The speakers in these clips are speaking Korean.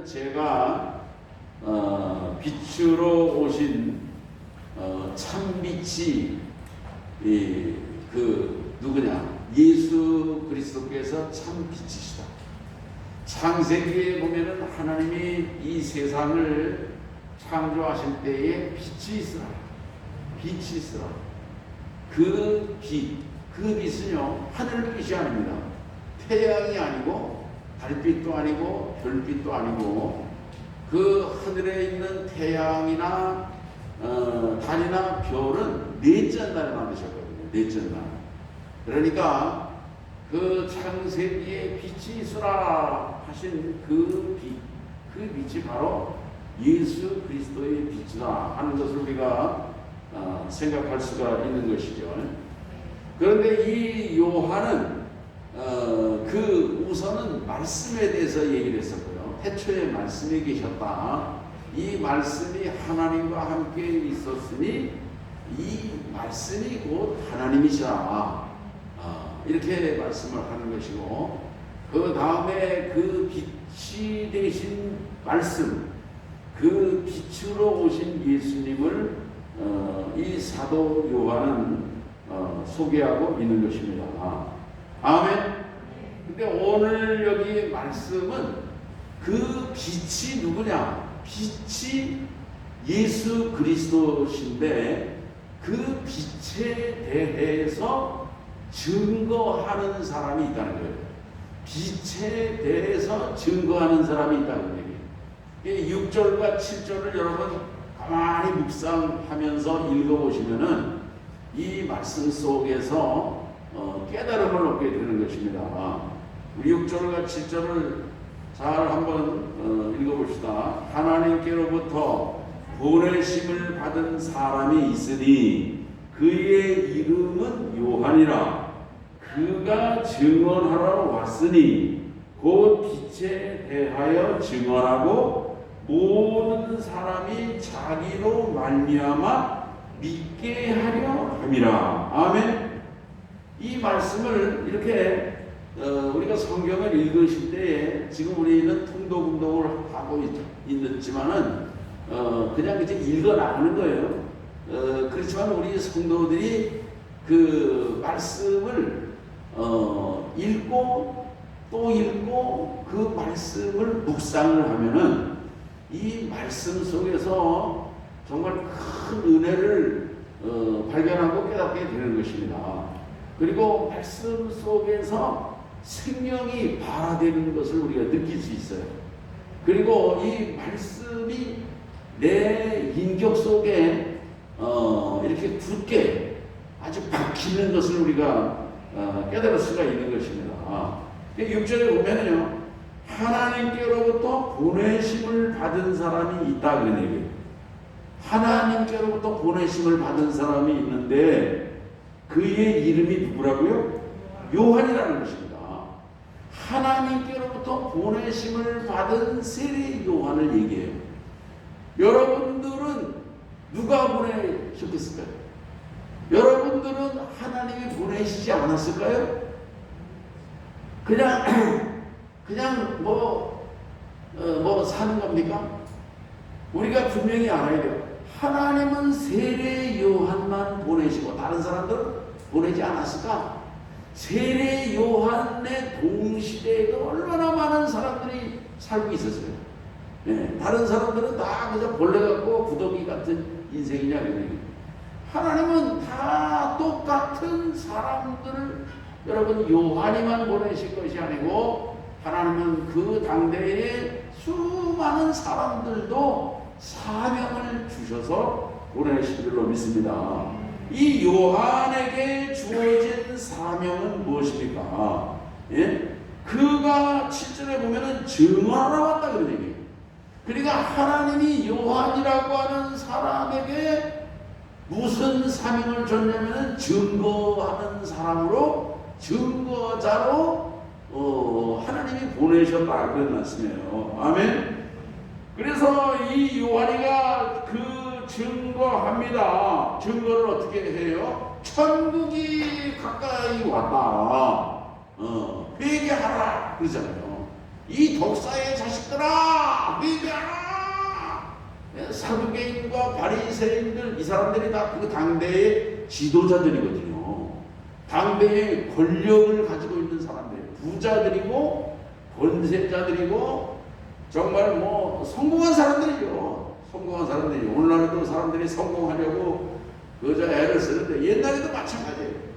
보면은 제가 빛으로 오신 참빛이 누구냐? 예수 그리스도께서 참빛이시다. 창세기에 보면은 하나님이 이 세상을 창조하실 때에 빛이 있으라. 빛이 있으라. 그 빛은요, 하늘빛이 아닙니다. 태양이 아니고, 달빛도 아니고, 별빛도 아니고, 그 하늘에 있는 태양이나, 달이나 별은 넷째 날에 만드셨거든요. 넷째 날. 그러니까, 그 창세기에 빛이 있으라 하신 그 빛이 바로 예수 그리스도의 빛이다 하는 것을 우리가 생각할 수가 있는 것이죠. 그런데 이 요한은 우선은 말씀에 대해서 얘기를 했었고요. 태초에 말씀이 계셨다. 이 말씀이 하나님과 함께 있었으니 이 말씀이 곧 하나님이시라. 이렇게 말씀을 하는 것이고, 그 다음에 그 빛이 되신 말씀, 그 빛으로 오신 예수님을 이 사도 요한은 소개하고 있는 것입니다. 아멘. 근데 오늘 여기 말씀은 그 빛이 누구냐? 빛이 예수 그리스도신데 그 빛에 대해서 증거하는 사람이 있다는 거예요. 빛에 대해서 증거하는 사람이 있다는 얘기예요. 6절과 7절을 여러분 가만히 묵상하면서 읽어보시면은 이 말씀 속에서 깨달음을 얻게 되는 것입니다. 우리 6절과 7절을 잘 한번 읽어봅시다. 하나님께로부터 보내심을 받은 사람이 있으니 그의 이름은 요한이라. 그가 증언하러 왔으니 곧 빛에 대하여 증언하고 모든 사람이 자기로 말미암아 믿게 하려 함이라. 아멘. 이 말씀을 이렇게 우리가 성경을 읽으실 때에 지금 우리는 통독운동을 하고 있지만은 그냥 이제 읽어 나가는 거예요. 그렇지만 우리 성도들이 그 말씀을 읽고 또 읽고 그 말씀을 묵상을 하면은 이 말씀 속에서 정말 큰 은혜를 발견하고 깨닫게 되는 것입니다. 그리고 말씀 속에서 생명이 발화되는 것을 우리가 느낄 수 있어요. 그리고 이 말씀이 내 인격 속에 이렇게 굳게 아주 박히는 것을 우리가 깨달을 수가 있는 것입니다. 6절에 보면은요, 하나님께로부터 보내심을 받은 사람이 있다 그런 얘기예요. 하나님께로부터 보내심을 받은 사람이 있는데 그의 이름이 누구라고요? 요한이라는 것입니다. 하나님께로부터 보내심을 받은 세례 요한을 얘기해요. 여러분들은 누가 보내셨겠을까요? 여러분들은 하나님이 보내시지 않았을까요? 그냥 뭐 사는 겁니까? 우리가 분명히 알아야 돼요. 하나님은 세례 요한만 보내시고 다른 사람들은 보내지 않았을까? 세례 요한의 동시대에도 얼마나 많은 사람들이 살고 있었어요. 네, 다른 사람들은 다 그저 벌레 같고 구더기 같은 인생이냐 그러니 하나님은 다 똑같은 사람들을 여러분 요한이만 보내실 것이 아니고 하나님은 그 당대에 수많은 사람들도 사명을 주셔서 보내신 줄로 믿습니다. 이 요한에게 주어진 사명은 무엇입니까? 예? 그가 7절에 보면은 증언하러 왔다 그런 얘기예요. 그러니까 하나님이 요한이라고 하는 사람에게 무슨 사명을 줬냐면은 증거하는 사람으로, 증거자로 하나님이 보내셨다 그런 말씀이에요. 아멘. 그래서 이 요한이가 그 증거합니다. 증거를 어떻게 해요? 천국이 가까이 왔다. 회개하라 그러잖아요. 이 독사의 자식들아 사두개인과 바리새인들, 이 사람들이 다 그 당대의 지도자들이거든요. 당대의 권력을 가지고 있는 사람들, 부자들이고 권세자들이고 정말 뭐 성공한 사람들이죠. 성공한 사람들이. 오늘날에도 사람들이 성공하려고 그저 애를 쓰는데 옛날에도 마찬가지예요.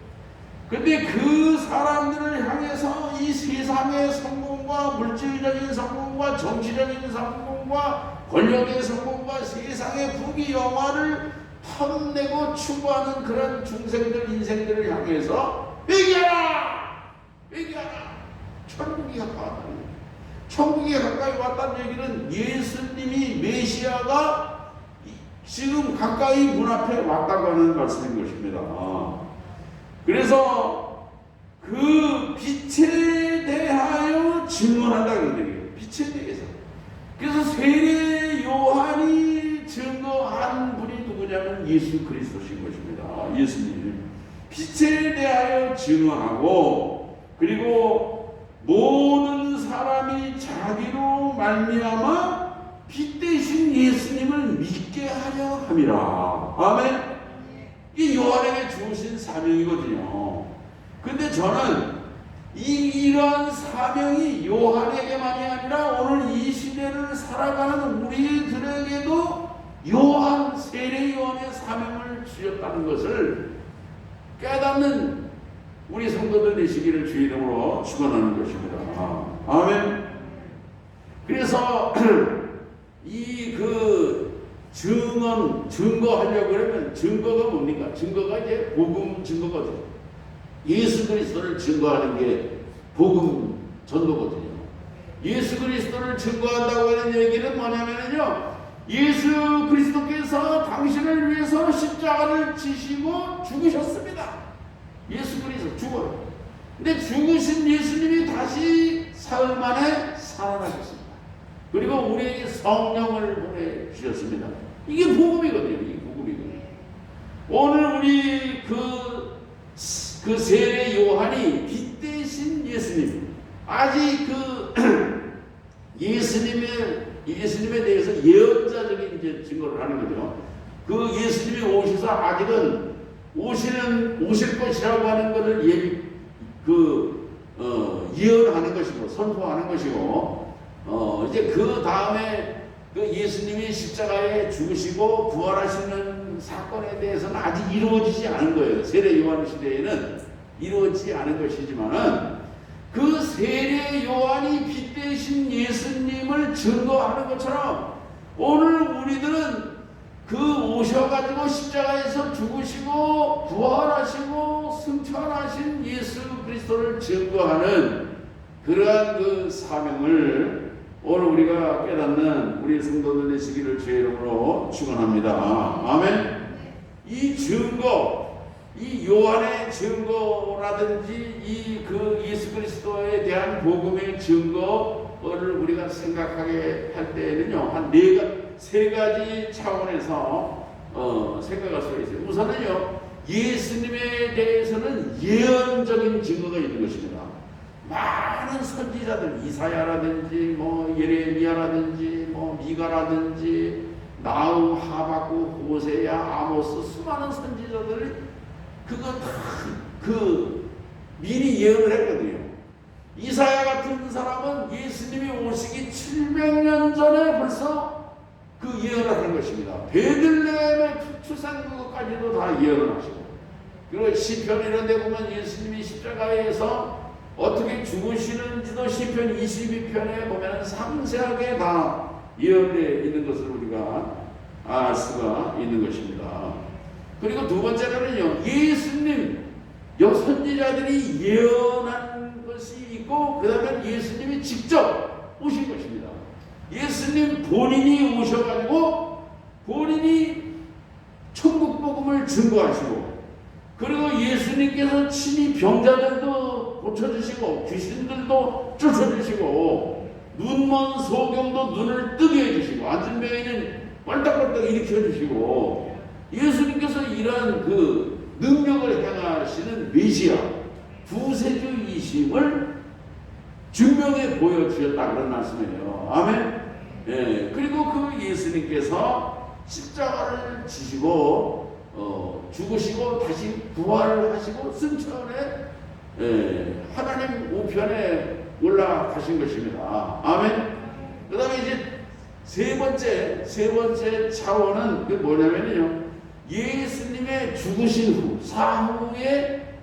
근데 그 사람들을 향해서 이 세상의 성공과 물질적인 성공과 정치적인 성공과 권력의 성공과 세상의 부귀 영화를 탐내고 추구하는 그런 중생들 인생들을 향해서 회개하라! 회개하라! 천국이 가까이 왔다는 거예요. 천국이 가까이 왔다는 얘기는 예수님이 메시아가 지금 가까이 문 앞에 왔다고 하는 말씀인 것입니다. 그래서 그 빛에 대하여 증언한다 그런 얘기예요. 빛에 대해서. 그래서 세례 요한이 증거한 분이 누구냐면 예수 그리스도신 것입니다. 예수님. 빛에 대하여 증언하고 그리고 모든 사람이 자기로 말미암아 빛 대신 예수님을 믿게 하려 함이라. 아멘. 이 요한에게 주신 사명이거든요. 근데 저는 이러한 사명이 요한에게만이 아니라 오늘 이 시대를 살아가는 우리들에게도 요한, 세례 요한의 사명을 주셨다는 것을 깨닫는 우리 성도들 되시기를 주 이름으로 축원하는 것입니다. 아멘. 그래서 이 증거하려고 그러면 증거가 뭡니까? 증거가 이제 복음 증거거든요. 예수 그리스도를 증거하는 게 복음 전도거든요. 예수 그리스도를 증거한다고 하는 얘기는 뭐냐면요. 예수 그리스도께서 당신을 위해서 십자가를 지시고 죽으셨습니다. 예수 그리스도 죽어요. 근데 죽으신 예수님이 다시 사흘 만에 살아나셨습니다. 그리고 우리에게 성령을 보내주셨습니다. 이게 복음이거든요. 이게 복음이거든요. 오늘 우리 그 세례 요한이 빛 대신 예수님, 아직 예수님에 대해서 예언자적인 이제 증거를 하는 거죠. 그 예수님이 오셔서 아직은 오실 것이라고 하는 것을 예언하는 것이고 선포하는 것이고 이제 그 다음에 그 예수님이 십자가에 죽으시고 부활하시는 사건에 대해서는 아직 이루어지지 않은 거예요. 세례 요한 시대에는 이루어지지 않은 것이지만은 그 세례 요한이 빛 대신 예수님을 증거하는 것처럼 오늘 우리들은 그 오셔가지고 십자가에서 죽으시고 부활하시고 승천하신 예수 그리스도를 증거하는 그러한 그 사명을 오늘 우리가 깨닫는 우리 성도들 되시기를 주의 이름으로 축원합니다. 아멘. 이 증거, 이 요한의 증거라든지 이 예수 그리스도에 대한 복음의 증거를 우리가 생각하게 할 때에는요, 한 세 가지 차원에서 생각할 수가 있어요. 우선은요, 예수님에 대해서는 예언적인 증거가 있는 것입니다. 많은 선지자들, 이사야라든지 예레미야라든지 미가라든지 나움, 하박국, 호세야, 아모스 수많은 선지자들이 그거 다 미리 예언을 했거든요. 이사야 같은 사람은 예수님이 오시기 700년 전에 벌써 그 예언을 하는 것입니다. 베들레헴의 출산국까지도 다 예언을 하시고, 그리고 시편 이런 데 보면 예수님이 십자가에서 어떻게 죽으시는지도 시편 22편에 보면 상세하게 다 예언되어 있는 것을 우리가 알 수가 있는 것입니다. 그리고 두 번째로는요, 예수님 선지자들이 예언한 것이 있고 그 다음에 예수님이 직접 오신 것입니다. 예수님 본인이 오셔가지고 본인이 천국 복음을 증거하시고, 그리고 예수님께서 친히 병자들도 고쳐주시고 귀신들도 쫓아주시고 눈먼 소경도 눈을 뜨게 해주시고 앉은 병에는 뻘떡뻘떡 일으켜주시고, 예수님께서 이러한 능력을 행하시는 메시아 구세주이심을 증명해 보여주셨다 그런 말씀이에요. 아멘. 예. 그리고 그 예수님께서 십자가를 지시고 죽으시고 다시 부활을 하시고 승천에 하나님 우편에 올라가신 것입니다. 아멘. 그 다음에 이제 세 번째 차원은 그 뭐냐면요, 예수님의 죽으신 후 사후에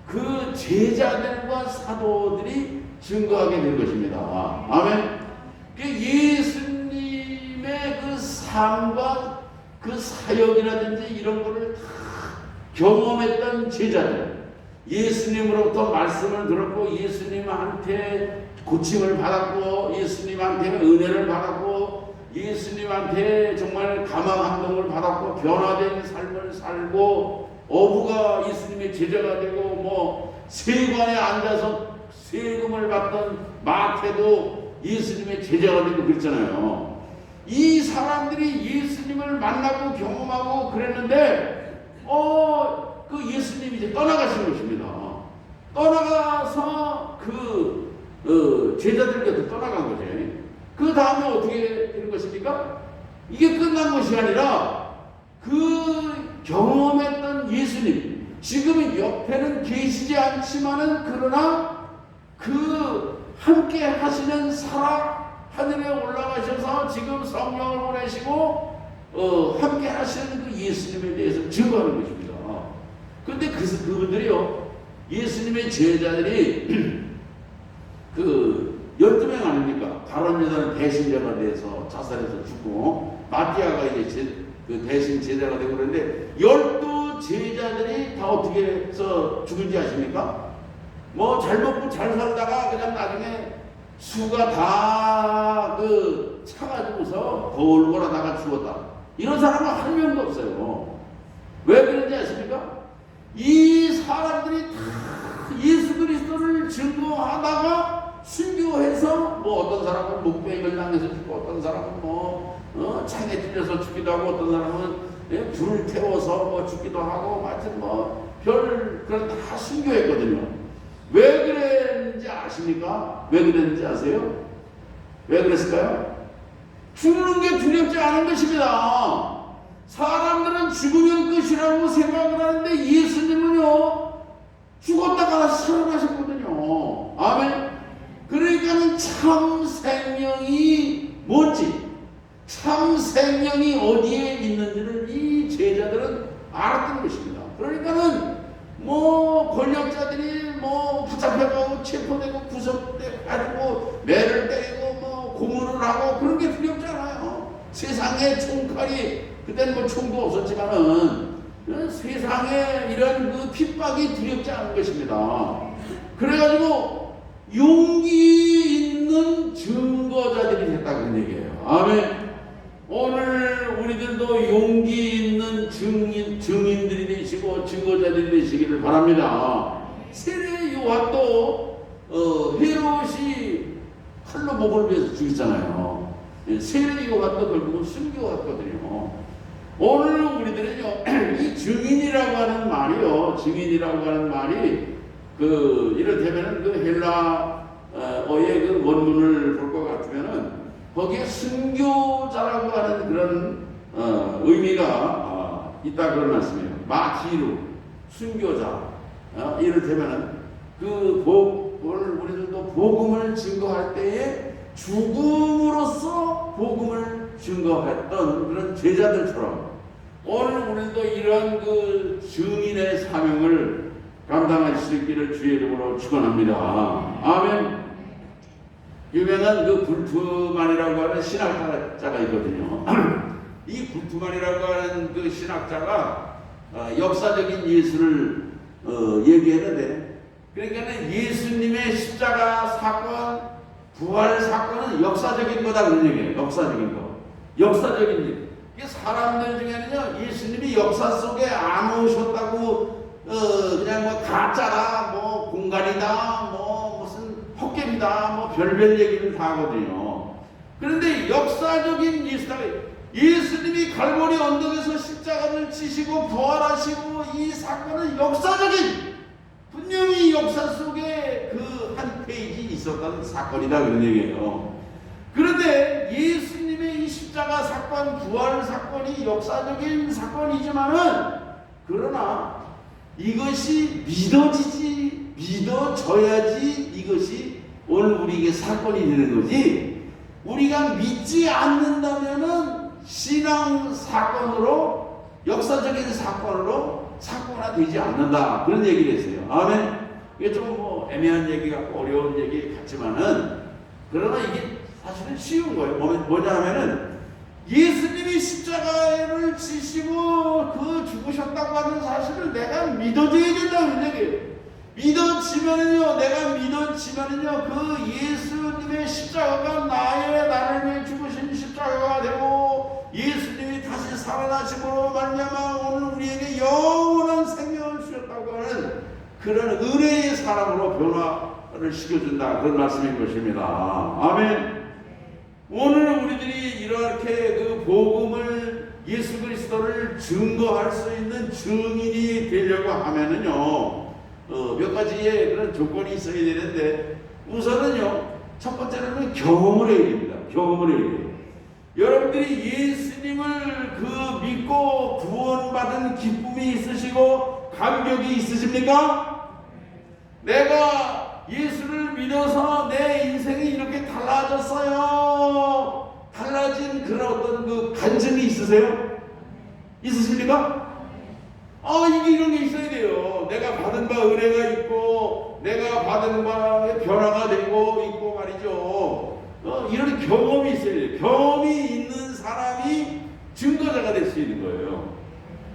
그 제자들과 사도들이 증거하게 된 것입니다. 아멘. 그 예수님의 그 삶과 그 사역이라든지 이런 거를 다 경험했던 제자들, 예수님으로부터 말씀을 들었고 예수님한테 고침을 받았고 예수님한테 은혜를 받았고 예수님한테 정말 감화 감동을 받았고 변화된 삶을 살고 어부가 예수님의 제자가 되고 뭐 세관에 앉아서 세금을 받던 마태도 예수님의 제자가 되고 그랬잖아요. 이 사람들이 예수님을 만나고 경험하고 그랬는데 그 예수님이 이제 떠나가신 것입니다. 떠나가서 제자들 곁에 떠나간 거지. 그 다음에 어떻게 되는 것입니까? 이게 끝난 것이 아니라 그 경험했던 예수님, 지금 옆에는 계시지 않지만은 그러나 그 함께 하시는 하늘에 올라가셔서 지금 성령을 보내시고 함께 하시는 그 예수님에 대해서 증거하는 것입니다. 그런데 그분들이요, 예수님의 제자들이 그 12명 아닙니까? 바론 여자는 대신자가 돼서 자살해서 죽고 마띠아가 이제 그 대신 제자가 되고 그러는데 12제자들이 다 어떻게 해서 죽은지 아십니까? 뭐 잘 먹고 잘 살다가 그냥 나중에 수가 다 차가지고서 거울고라다가 죽었다. 이런 사람은 한 명도 없어요. 왜 그런지 아십니까? 이 사람들이 다 예수 그리스도를 증거하다가 순교해서 뭐 어떤 사람은 목베임을 당해서 죽고 어떤 사람은 창에 찔려서 죽기도 하고 어떤 사람은 불을 태워서 뭐 죽기도 하고 하여튼 그런 다 순교했거든요. 왜 그랬는지 아십니까? 왜 그랬는지 아세요? 왜 그랬을까요? 죽는 게 두렵지 않은 것입니다. 사람들은 죽으면 끝이라고 생각을 하는데 예수님은요, 죽었다가 살아나셨거든요. 아멘. 그러니까는 참 생명이 뭔지, 참 생명이 어디에 있는지를 이 제자들은 알았던 것입니다. 그러니까는 권력자들이 붙잡혀가고 체포되고 구속되고 매를 때리고 고문을 하고 그런 게 두렵지 않아요. 세상에 총칼이, 그때는 총도 없었지만은 세상에 이런 그 핍박이 두렵지 않은 것입니다. 그래가지고 용기 있는 증거자들이 됐다 그런 얘기예요. 아멘. 오늘 우리들도 용기 있는 증인들이 되시고 증거자들이 되시기를 바랍니다. 세례 요한도 헤롯이 칼로 목을 베서 죽였잖아요. 세례 요한도 결국은 순교했거든요. 오늘 우리들은요, 이 증인이라고 하는 말이요, 증인이라고 하는 말이 이를테면은 헬라어의 그 원문을 볼 것 같으면은 거기에 순교자라고 하는 그런 의미가 있다 그런 말씀이에요. 마티루, 순교자. 이를테면은 우리들도 복음을 증거할 때에 죽음으로써 복음을 증거했던 그런 제자들처럼 오늘 우리도 이런 그 증인의 사명을 감당할 수 있기를 주의 이름으로 축원합니다. 아멘. 유명한 그 불투만이라고 하는 신학자가 있거든요. 이 불투만이라고 하는 그 신학자가 역사적인 예수를 얘기했는데, 그러니까 예수님의 십자가 사건, 부활 사건은 역사적인 거다 그런 얘기예요. 역사적인 거. 역사적인 일. 이게 사람들 중에는요, 예수님이 역사 속에 안 오셨다고 그냥 가짜다, 공간이다, 무슨 헛개비다, 별별 얘기를 다 하거든요. 그런데 역사적인 예수님이 갈보리 언덕에서 십자가를 지시고 부활하시고 이 사건은 역사적인, 분명히 역사 속에 그 한 페이지 있었던 사건이다 그런 얘기예요. 그런데 예수님의 이 십자가 사건 사건, 부활 사건이 역사적인 사건이지만은 그러나 이것이 믿어져야지 이것이 오늘 우리에게 사건이 되는 거지. 우리가 믿지 않는다면은 신앙 사건으로, 역사적인 사건으로 사건화되지 않는다, 그런 얘기를 했어요. 아멘. 이게 좀 뭐 애매한 얘기 같고 어려운 얘기 같지만은 그러나 이게 사실은 쉬운 거예요. 뭐냐 하면은 예수님이 십자가를 지시고 그 죽으셨다고 하는 사실을 내가 믿어줘야 된다는 얘기예요. 내가 믿어지면은요, 그 예수님의 십자가가 나를 위해 죽으신 십자가가 되고 예수님이 다시 살아나심으로 말미암아 오늘 우리에게 영원한 생명을 주셨다고 하는 그런 은혜의 사람으로 변화를 시켜준다, 그런 말씀인 것입니다. 아멘. 오늘 우리들이 이렇게 그 복음을, 예수 그리스도를 증거할 수 있는 증인이 되려고 하면은요, 몇 가지의 그런 조건이 있어야 되는데, 우선은요, 첫 번째로는 경험을 해야 됩니다. 경험을 해야 돼요. 여러분들이 예수님을 그 믿고 구원받은 기쁨이 있으시고 감격이 있으십니까? 내가 예수를 믿어서 내 인생이 이렇게 달라졌어요. 달라진 그런 어떤 그 간증이 있으세요? 있으십니까? 이게 이런 게 있어야 돼요. 내가 받은 바 은혜가 있고, 내가 받은 바에 변화가 되고 있고 말이죠. 이런 경험이 있어야 돼요. 경험이 있는 사람이 증거자가 될 수 있는 거예요.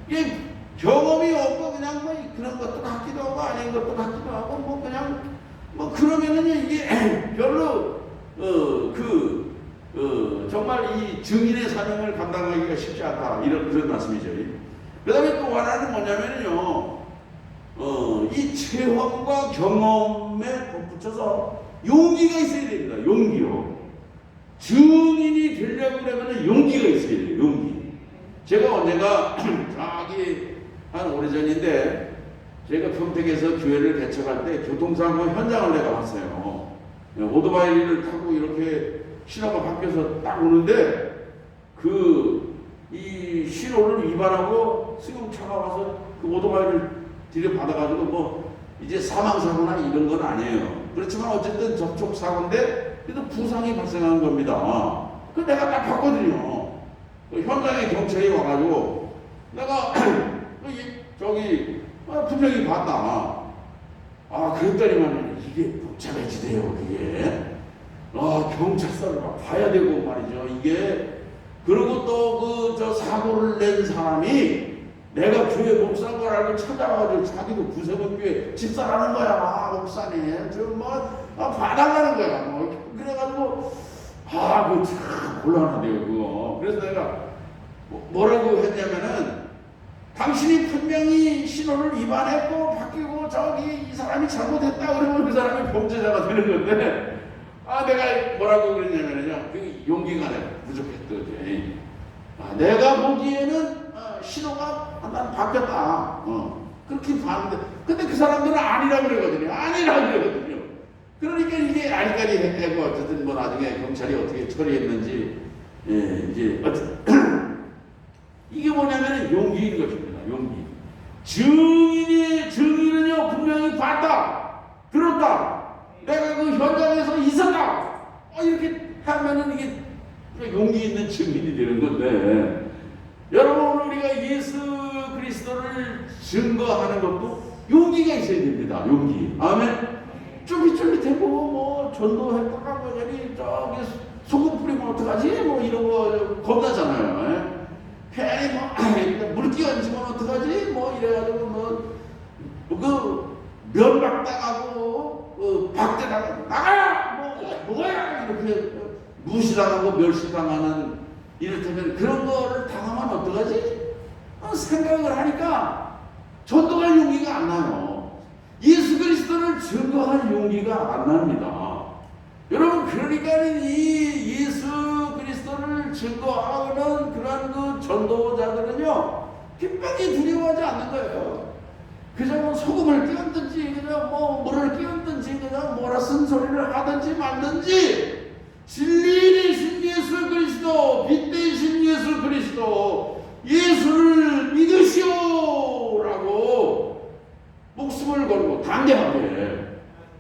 이게 경험이 없고 그냥 뭐 그런 것도 같기도 하고 아닌 것도 같기도 하고 뭐 그냥 뭐 그러면은요, 이게 별로 정말 이 증인의 사명을 감당하기가 쉽지 않다, 이런 그런 말씀이죠. 그 다음에 또 하나는 뭐냐면요, 이 체험과 경험에 덧붙여서 용기가 있어야 됩니다. 용기요. 증인이 되려고 그러면 용기가 있어야 돼요. 용기. 제가 언젠가 저기 한 오래전인데, 제가 평택에서 교회를 개척할 때 교통사고 현장을 내가 봤어요. 오토바이를 타고 이렇게 신호가 바뀌어서 딱 오는데 이 신호를 위반하고 승용차가 와서 그 오토바이를 들여받아가지고 뭐 이제 사망사고나 이런 건 아니에요. 그렇지만 어쨌든 접촉사고인데 그래도 부상이 발생한 겁니다. 그 내가 딱 봤거든요. 현장에 경찰이 와가지고 내가 분명히 봤다. 그랬더니만 이게 복잡해지대요, 그게. 경찰서를 막 봐야 되고 말이죠, 이게. 그리고 또 저 사고를 낸 사람이 내가 교회 목사인 걸 알고 찾아와가지고 자기도 구세군교회 집사라는 거야, 목사님. 봐달라는 거야. 그래가지고, 그거 참 곤란하대요, 그거. 그래서 내가 뭐라고 했냐면은, 당신이 분명히 신호를 위반했고 바뀌고 이 사람이 잘못했다 그러면 그 사람이 범죄자가 되는 건데, 내가 뭐라고 그랬냐면요, 그 용기가 내가 부족했거든. 내가 보기에는 신호가 난 바뀌었다, 그렇게 봤는데, 근데 그 사람들은 아니라고 그러거든요. 그러니까 이게 아니까지 했고, 어쨌든 뭐 나중에 경찰이 어떻게 처리했는지, 이제 이게 뭐냐면 용기인 것입니다. 용기. 증인은요, 분명히 봤다, 들었다, 내가 그 현장에서 있었다, 이렇게 하면은 이게 용기 있는 증인이 되는 건데, 여러분, 우리가 예수 그리스도를 증거하는 것도 용기가 있어야 됩니다. 용기. 아멘. 쫄깃쫄깃하고 뭐 전도했다가 저기 소금 뿌리면 어떡하지? 뭐 이런 거 겁나잖아요. 괜히 물 끼얹으면 어떡하지? 뭐 이래가지고 면박 당하고 박대 당하고 나가라! 뭐야! 이렇게 무시당하고 멸시당하는, 이를테면 그런 거를 당하면 어떡하지? 생각을 하니까 전도할 용기가 안 나요. 예수 그리스도를 증거할 용기가 안 납니다. 여러분, 그러니까 이 예수 그리스도를 증거하는 그런 그 전도자들은요, 기쁘게 두려워하지 않는 거예요. 그저 뭐 소금을 끼얹든지, 그냥 뭐 물을 끼얹든지, 그냥 뭐라 쓴소리를 하든지 말든지, 진리 되신 예수 그리스도, 빛 되신 예수 예수를 믿으시오라고 목숨을 걸고 담대하게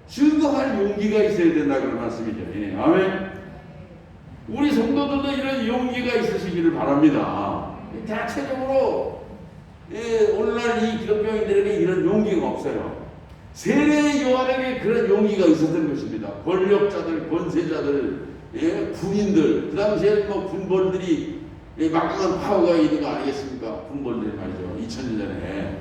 증거할 용기가 있어야 된다 그런 말씀이죠. 예. 아멘. 우리 성도들도 이런 용기가 있으시기를 바랍니다. 대체적으로 오늘날 이 기독교인들에게 이런 용기가 없어요. 세례 요한에게 그런 용기가 있었던 것입니다. 권력자들, 권세자들, 군인들, 그 당시에 뭐 군벌들이 막강한 파워가 있는 거 아니겠습니까? 군벌들이 말이죠. 2000년 전에.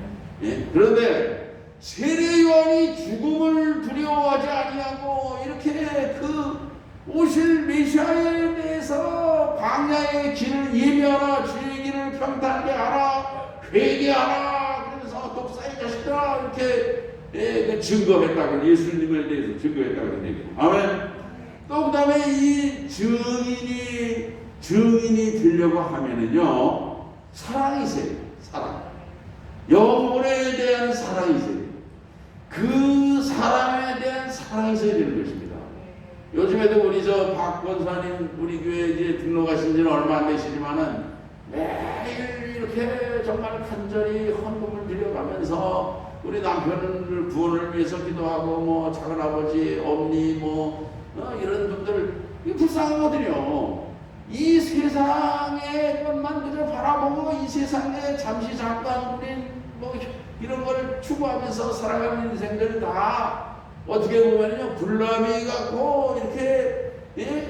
그런데 세례 요한이 죽음을 두려워하지 아니하고 이렇게 그 오실 메시아에 대해서 광야의 길을 예비하라, 주의 길을 평탄하게 하라, 회개하라, 그래서 독사의 자식들아 이렇게 증거했다고, 예수님에 대해서 증거했다고 얘기해요. 아멘. 또 그 다음에 이 증인이 되려고 하면은요, 사랑이 있어요. 사랑. 영혼에 대한 사랑이 있어요. 그 사람에 대한 사랑이 있어야 되는 것입니다. 요즘에도 우리 박 권사님 우리 교회 이제 등록하신 지는 얼마 안 되시지만은 매일 이렇게 정말 간절히 헌금을 드려가면서 우리 남편을 구원을 위해서 기도하고 뭐 작은아버지, 어머니 이런 분들 불쌍하거든요. 이 세상의 것만 그저 바라보고 이 세상에 잠시 잠깐 우린 이런 걸 추구하면서 살아가는 인생들 다 어떻게 보면요 불남이 같고 이렇게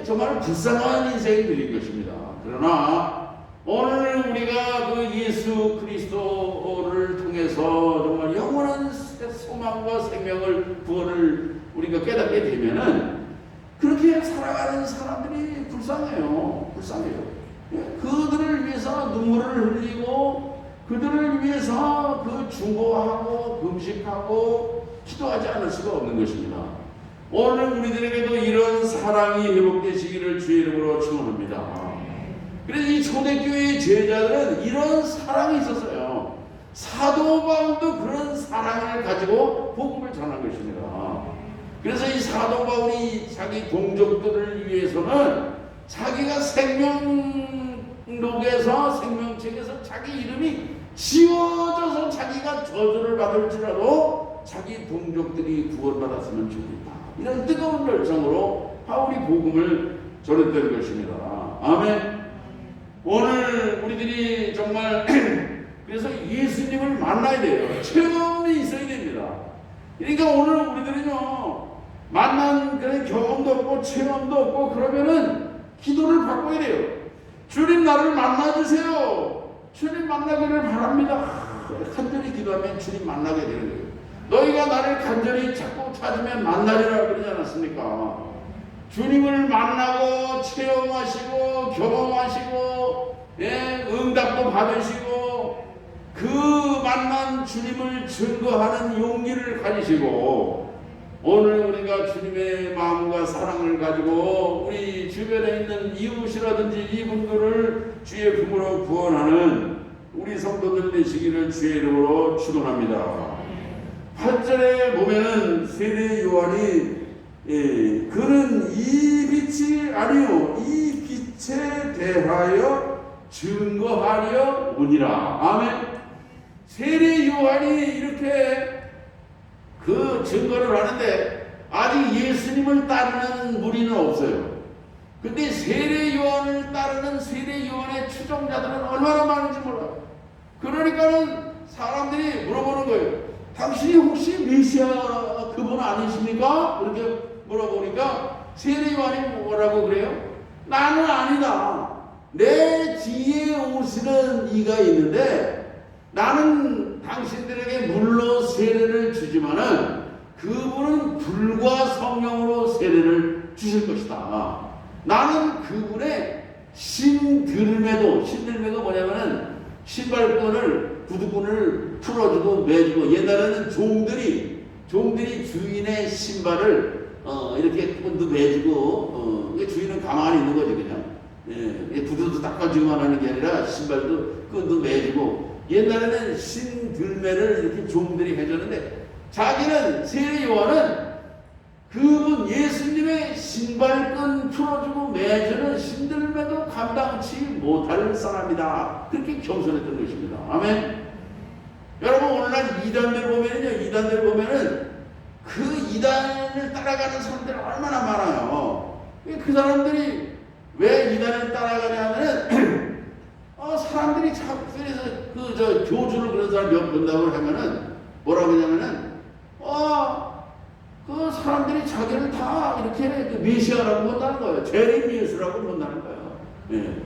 정말 불쌍한 인생들인 것입니다. 그러나 오늘 우리가 그 예수 그리스도를 통해서 정말 영원한 소망과 생명을 구원을 우리가 깨닫게 되면은 그렇게 살아가는 사람들이 불쌍해요. 그들을 위해서 눈물을 흘리고 그들을 위해서 그 중보하고 금식하고 기도하지 않을 수가 없는 것입니다. 오늘 우리들에게도 이런 사랑이 회복되시기를 주의 이름으로 축원합니다. 그래서 이 초대교회의 제자들은 이런 사랑이 있었어요. 사도 바울도 그런 사랑을 가지고 복음을 전한 것입니다. 그래서 이 사도 바울이 자기 동족들을 위해서는 자기가 생명록에서 생명책에서 자기 이름이 지워져서 자기가 저주를 받을지라도 자기 동족들이 구원받았으면 좋겠다. 이런 뜨거운 열정으로 바울이 복음을 전했던 것입니다. 아멘. 오늘 우리들이 정말 그래서 예수님을 만나야 돼요. 체험이 있어야 됩니다. 그러니까 오늘 우리들은요 만난 그런 경험도 없고 체험도 없고 그러면은 기도를 바꿔야 돼요. 주님 나를 만나주세요. 주님 만나기를 바랍니다. 간절히 기도하면 주님 만나게 되는 거예요. 너희가 나를 간절히 찾으면 만나리라 그러지 않았습니까? 주님을 만나고 체험하시고 경험하시고 응답도 받으시고 그 만난 주님을 증거하는 용기를 가지시고 오늘 우리가 주님의 마음과 사랑을 가지고 우리 주변에 있는 이웃이라든지 이분들을 주의 품으로 구원하는 우리 성도들 되시기를 주의 이름으로 축원합니다. 8절에 보면은 세례 요한이 그는 이 빛이 아니요 이 빛에 대하여 증거하려 오니라. 아멘. 세례 요한이 이렇게 그 증거를 하는데 아직 예수님을 따르는 무리는 없어요. 근데 세례 요한을 따르는 세례 요한의 추종자들은 얼마나 많은지 몰라요. 그러니까는 사람들이 물어보는 거예요. 당신이 혹시 메시아 그분 아니십니까? 그렇게 물어보니까 세례 요한이 뭐라고 그래요? 나는 아니다. 내 뒤에 오시는 이가 있는데 나는 당신들에게 물로 세례를 주지만은 그분은 불과 성령으로 세례를 주실 것이다. 나는 그분의 신들매도 뭐냐면은 신발끈을 구두끈을 풀어주고 매주고 옛날에는 종들이 주인의 신발을 이렇게 매주고 주인은 가만히 있는 거지 그냥 구두도 닦아주기만 하는 게 아니라 신발도 끈도 매주고 옛날에는 신들매를 이렇게 종들이 해줬는데 자기는 세례 요한은 그분 예수님의 신발끈 풀어주고 매주는 힘들매도 감당치 못할 사람이다. 그렇게 겸손했던 것입니다. 아멘. 여러분 오늘날 이단들 보면은 그 이단을 따라가는 사람들이 얼마나 많아요. 그 사람들이 왜 이단을 따라가냐면은 사람들이 자꾸 그래서 교주를 그런 사람 몇 본다고 하면은 뭐라고 하냐면은 그 사람들이 자기를 다 이렇게 메시아라고 본다는 거예요. 제레미야라고 본다는 거예요. 예.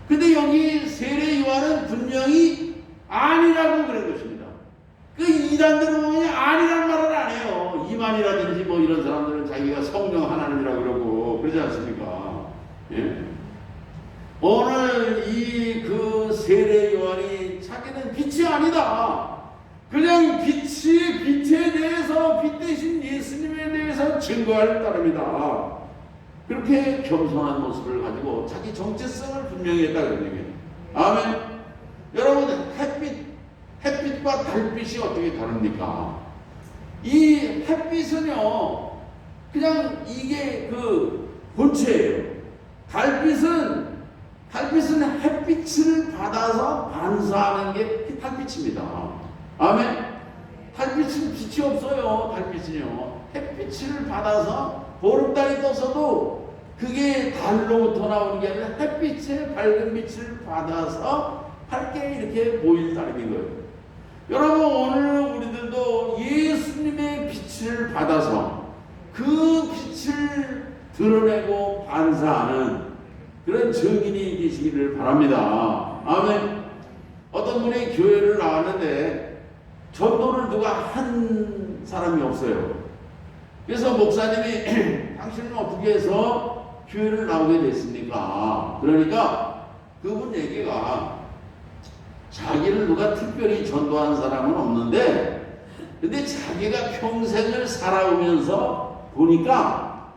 근데 여기 세례 요한은 분명히 아니라고 그런 것입니다. 그 이단들은 보면 아니란 말을 안 해요. 이만이라든지 뭐 이런 사람들은 자기가 성령 하나님이라고 그러고 그러지 않습니까? 예? 오늘 그 세례 요한이 자기는 빛이 아니다. 그냥 빛에 대해서 빛 대신 예수님에 대해서 증거할 따름이다. 그렇게 겸손한 모습을 가지고 자기 정체성을 분명히 했다 그런 얘기예요. 아멘. 여러분 햇빛과 달빛이 어떻게 다릅니까? 이 햇빛은요 그냥 이게 그 본체예요. 달빛은 햇빛을 받아서 반사하는 게 달빛입니다. 아멘. 달빛은 빛이 없어요. 달빛은요 햇빛을 받아서 보름달이 떠서도 그게 달로부터 나오는 게 아니라 햇빛의 밝은 빛을 받아서 밝게 이렇게 보이는 사람인 거예요. 여러분 오늘 우리들도 예수님의 빛을 받아서 그 빛을 드러내고 반사하는 그런 증인이 되시기를 바랍니다. 아멘. 어떤 분이 교회를 나왔는데 전도를 누가 한 사람이 없어요. 그래서 목사님이 당신은 어떻게 해서 교회를 나오게 됐습니까? 그러니까 그분 얘기가 자기를 누가 특별히 전도한 사람은 없는데 근데 자기가 평생을 살아오면서 보니까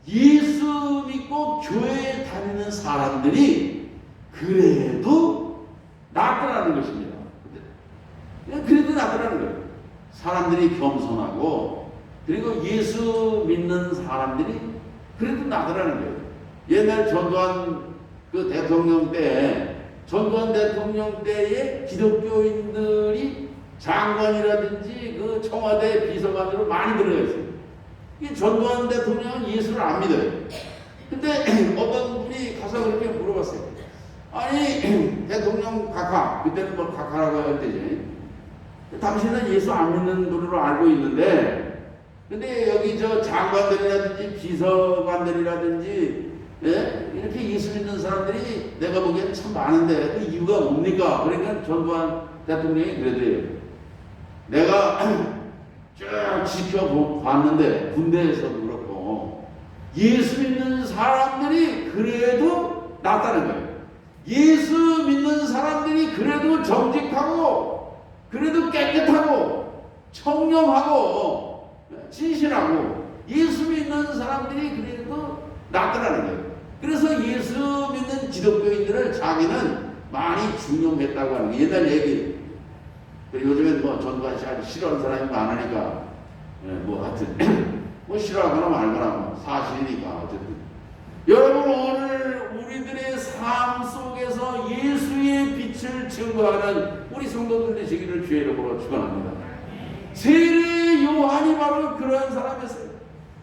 예수 믿고 교회에 다니는 사람들이 그래도 낫더라는 것입니다. 그래도 낫더라는 거예요. 사람들이 겸손하고 그리고 예수 믿는 사람들이 그래도 낫더라는 거예요. 옛날 전두환 그 대통령 때 전두환 대통령 때에 기독교인들이 장관이라든지 그 청와대 비서관으로 많이 들어가 있어요. 이 전두환 대통령은 예수를 안 믿어요. 근데 어떤 분이 가서 그렇게 물어봤어요. 아니 대통령 각하, 그때는 뭐 각하라고 할 때지. 당신은 예수 안 믿는 분으로 알고 있는데 근데 여기 저 장관들이라든지 비서관들이라든지 예? 이렇게 예수 믿는 사람들이 내가 보기에는 참 많은데 그 이유가 뭡니까? 그러니까 전두환 대통령이 그래도요. 내가 쭉 지켜봤는데 군대에서도 그렇고 예수 믿는 사람들이 그래도 낫다는 거예요. 예수 믿는 사람들이 그래도 정직하고 그래도 깨끗하고 청렴하고 진실하고 예수 믿는 사람들이 그래도 낫더라는 거예요. 그래서 예수 믿는 기독교인들을 자기는 많이 중용했다고 하는 게 옛날 얘기예요. 요즘엔 뭐 전두환 씨 아주 싫어하는 사람이 많으니까 뭐 하여튼 뭐 싫어하거나 말거나 뭐 사실이니까 어쨌든 여러분 오늘 우리들의 삶 속에서 예수의 빛을 증거하는 우리 성도들 되시기를 주의 이름으로 축원합니다. 세례 요한이 바로 그런 사람이었어요.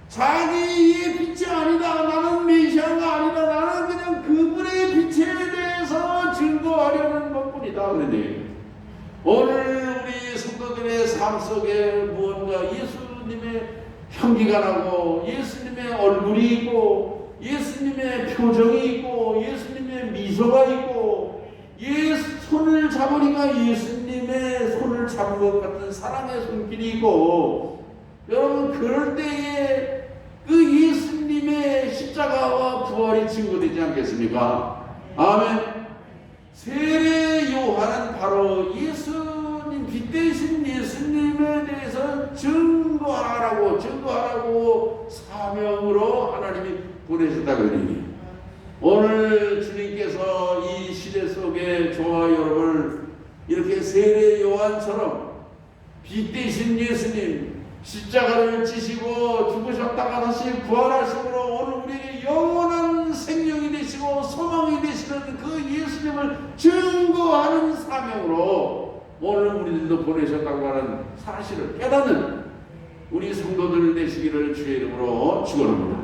자기의 빛이 아니다. 나는 메시아가 아니다. 나는 그냥 그분의 빛에 대해서 증거하려는 것뿐이다. 그러네. 오늘 우리 성도들의 삶 속에 무언가 예수님의 향기가 나고 예수님의 얼굴이 있고 예수님의 표정이 있고 예수님의 미소가 있고 손을 잡으니까 예수님의 손을 잡은 것 같은 사랑의 손길이 있고 여러분 그럴 때에 그 예수님의 십자가와 부활이 증거되지 않겠습니까? 아멘. 세례 요한은 바로 예수님 빛 대신 예수님에 대해서 증거하라고 사명으로 하나님이 보내셨다고 하니 오늘 주님께서 이 시대 속에 저와 여러분을 이렇게 세례 요한처럼 빛 대신 예수님 십자가를 지시고 죽으셨다가 다시 부활하심으로 오늘 우리에게 영원한 생명이 되시고 소망이 되시는 그 예수님을 증거하는 사명으로 오늘 우리들도 보내셨다고 하는 사실을 깨닫는 우리 성도들 되시기를 주의 이름으로 축원합니다.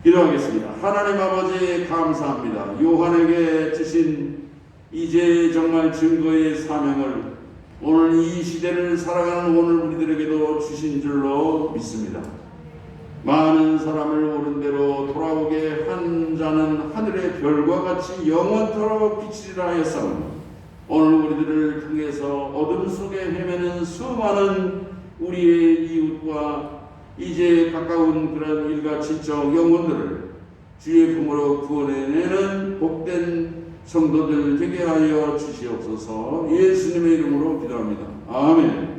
기도하겠습니다. 하나님 아버지 감사합니다. 요한에게 주신 이제 정말 증거의 사명을 오늘 이 시대를 살아가는 오늘 우리들에게도 주신 줄로 믿습니다. 많은 사람을 옳은 대로 돌아오게 한 자는 하늘의 별과 같이 영원토록 비치리라 하였사오니 오늘 우리들을 통해서 어둠 속에 헤매는 수많은 우리의 이웃과 이제 가까운 그런 일가친척 영혼들을 주의 품으로 구원해내는 복된 성도들 되게 하여 주시옵소서. 예수님의 이름으로 기도합니다. 아멘.